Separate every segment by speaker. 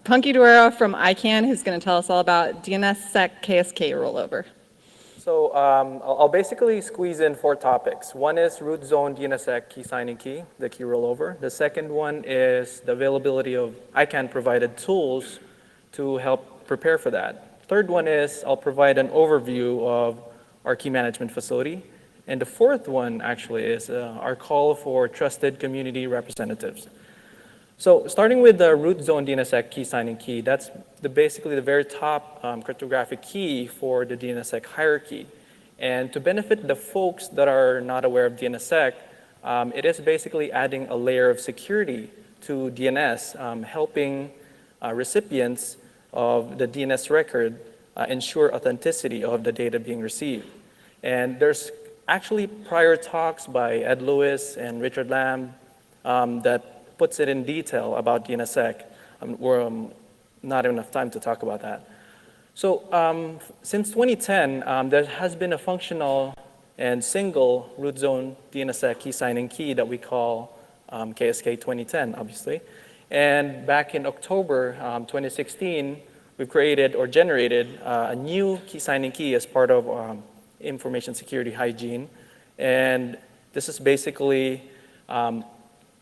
Speaker 1: Punky Duero from ICANN, who's going to tell us all about DNSSEC KSK rollover.
Speaker 2: So I'll basically squeeze in 4 topics. One is root zone DNSSEC key signing key, the key rollover. The second one is the availability of ICANN provided tools to help prepare for that. Third one is I'll provide an overview of our key management facility. And the fourth one actually is our call for trusted community representatives. So starting with the root zone DNSSEC key signing key, that's basically the very top cryptographic key for the DNSSEC hierarchy. And to benefit the folks that are not aware of DNSSEC, it is basically adding a layer of security to DNS, helping recipients of the DNS record ensure authenticity of the data being received. And there's actually prior talks by Ed Lewis and Richard Lamb that puts it in detail about DNSSEC. We're not enough time to talk about that. So since 2010, there has been a functional and single root zone DNSSEC key signing key that we call KSK 2010, obviously. And back in October 2016, we've created or generated a new key signing key as part of information security hygiene. And this is basically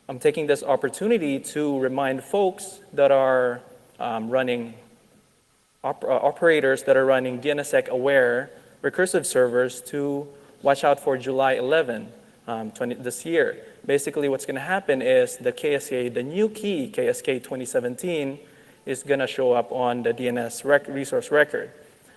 Speaker 2: I'm taking this opportunity to remind folks that are running, operators that are running DNSSEC aware recursive servers to watch out for July 11 this year. Basically what's going to happen is the KSK, the new key, KSK 2017, is going to show up on the DNS resource record,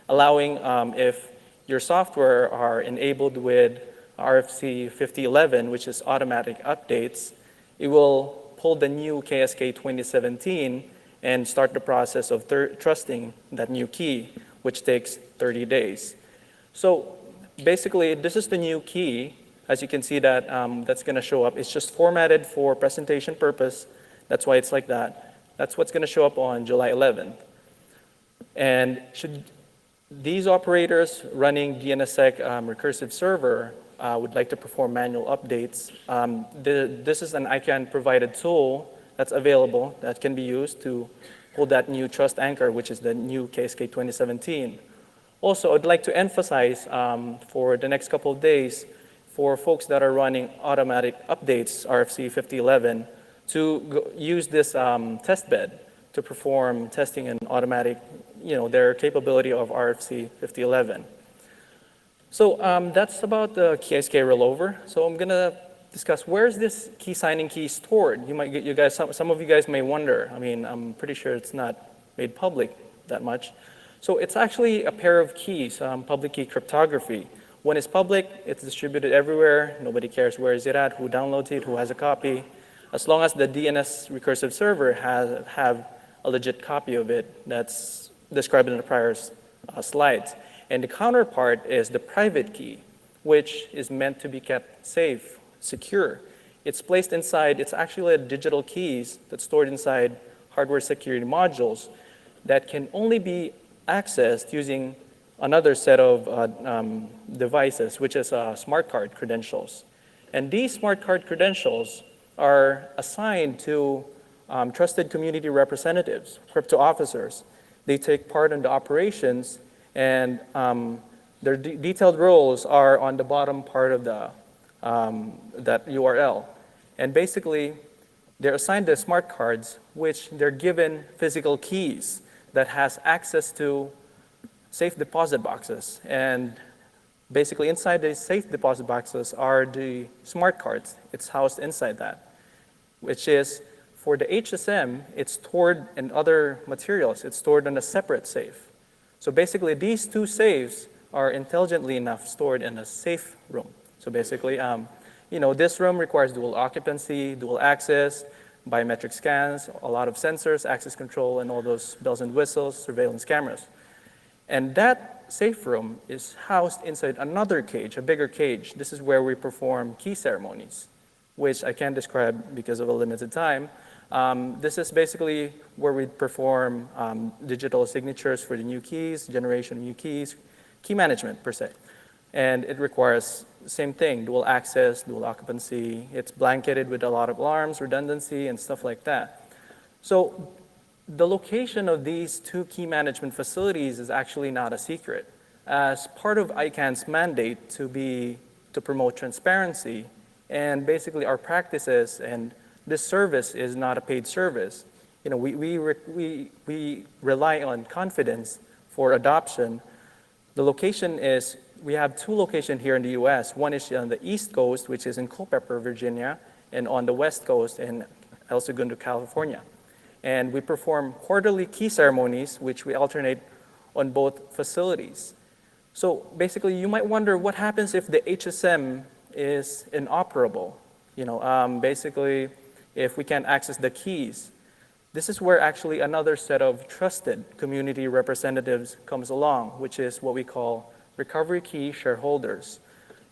Speaker 2: allowing if your software are enabled with RFC 5011, which is automatic updates, it will pull the new KSK 2017 and start the process of trusting that new key, which takes 30 days. So basically, this is the new key. As you can see that that's going to show up. It's just formatted for presentation purpose. That's why it's like that. That's what's going to show up on July 11th. And should these operators running DNSSEC recursive server would like to perform manual updates, this is an ICANN provided tool that's available that can be used to hold that new trust anchor, which is the new KSK 2017. Also, I'd like to emphasize for the next couple of days for folks that are running automatic updates, RFC 5011, to use this test bed to perform testing and automatic, their capability of RFC 5011. So that's about the KSK rollover. So I'm going to discuss where's this key signing key stored. Some of you guys may wonder. I mean, I'm pretty sure it's not made public that much. So it's actually a pair of keys, public key cryptography. When it's public, it's distributed everywhere. Nobody cares where is it at, who downloads it, who has a copy. As long as the DNS recursive server have a legit copy of it that's described in the prior slides. And the counterpart is the private key, which is meant to be kept safe, secure. It's placed inside, it's actually a digital keys that's stored inside hardware security modules that can only be accessed using another set of devices, which is smart card credentials. And these smart card credentials are assigned to trusted community representatives, crypto officers. They take part in the operations, and their detailed roles are on the bottom part of that URL. And basically, they're assigned the smart cards, which they're given physical keys that has access to safe deposit boxes. And basically, inside the safe deposit boxes are the smart cards. It's housed inside that, which is, for the HSM, it's stored in other materials. It's stored in a separate safe. So basically, these two safes are intelligently enough stored in a safe room. So basically, this room requires dual occupancy, dual access, biometric scans, a lot of sensors, access control, and all those bells and whistles, surveillance cameras. And that safe room is housed inside another cage, a bigger cage. This is where we perform key ceremonies, which I can't describe because of a limited time. This is basically where we perform digital signatures for the new keys, generation of new keys, key management per se. And it requires the same thing, dual access, dual occupancy. It's blanketed with a lot of alarms, redundancy, and stuff like that. So the location of these two key management facilities is actually not a secret. As part of ICANN's mandate to promote transparency and basically our practices, and this service is not a paid service. You know, we rely on confidence for adoption. The location is, we have two locations here in the US. One is on the East Coast, which is in Culpeper, Virginia, and on the West Coast in El Segundo, California. And we perform quarterly key ceremonies, which we alternate on both facilities. So basically, you might wonder what happens if the HSM is inoperable. You know, basically, if we can't access the keys. This is where actually another set of trusted community representatives comes along, which is what we call recovery key shareholders.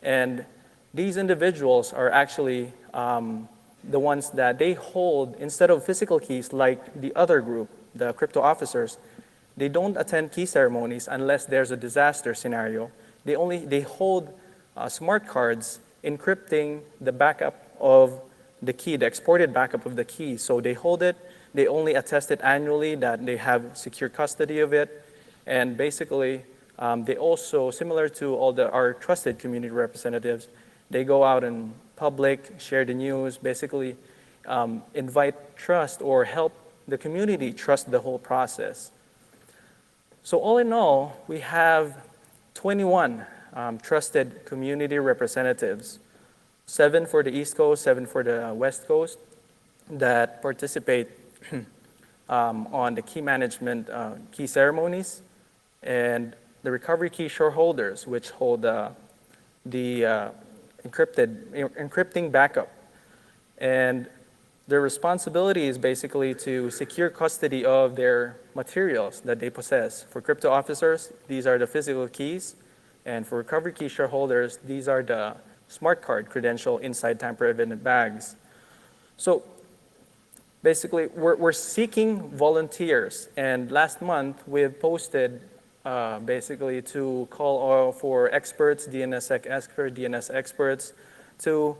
Speaker 2: And these individuals are actually the ones that they hold, instead of physical keys like the other group, the crypto officers, they don't attend key ceremonies unless there's a disaster scenario. They hold smart cards encrypting the backup of the key, the exported backup of the key. So they hold it, they only attest it annually that they have secure custody of it. And basically, they also, similar to our trusted community representatives, they go out in public, share the news, basically invite trust or help the community trust the whole process. So all in all, we have 21 trusted community representatives, 7 for the East Coast, 7 for the West Coast, that participate on the key management key ceremonies, and the recovery key shareholders, which hold the encrypting backup. And their responsibility is basically to secure custody of their materials that they possess. For crypto officers, these are the physical keys. And for recovery key shareholders, these are the smart card credential inside tamper-evident bags. So basically, we're seeking volunteers. And last month, we've posted basically to call for experts, DNSSEC experts, DNS experts, to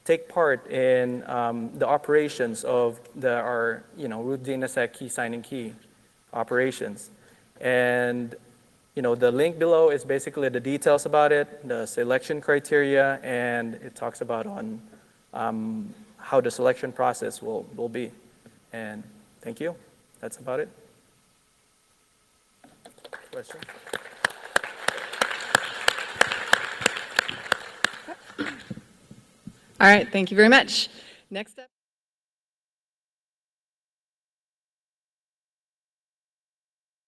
Speaker 2: take part in the operations of our root DNSSEC key signing key operations. And the link below is basically the details about it, the selection criteria, and it talks about on how the selection process will be. And thank you. That's about it. Questions?
Speaker 1: All right, thank you very much. Next up.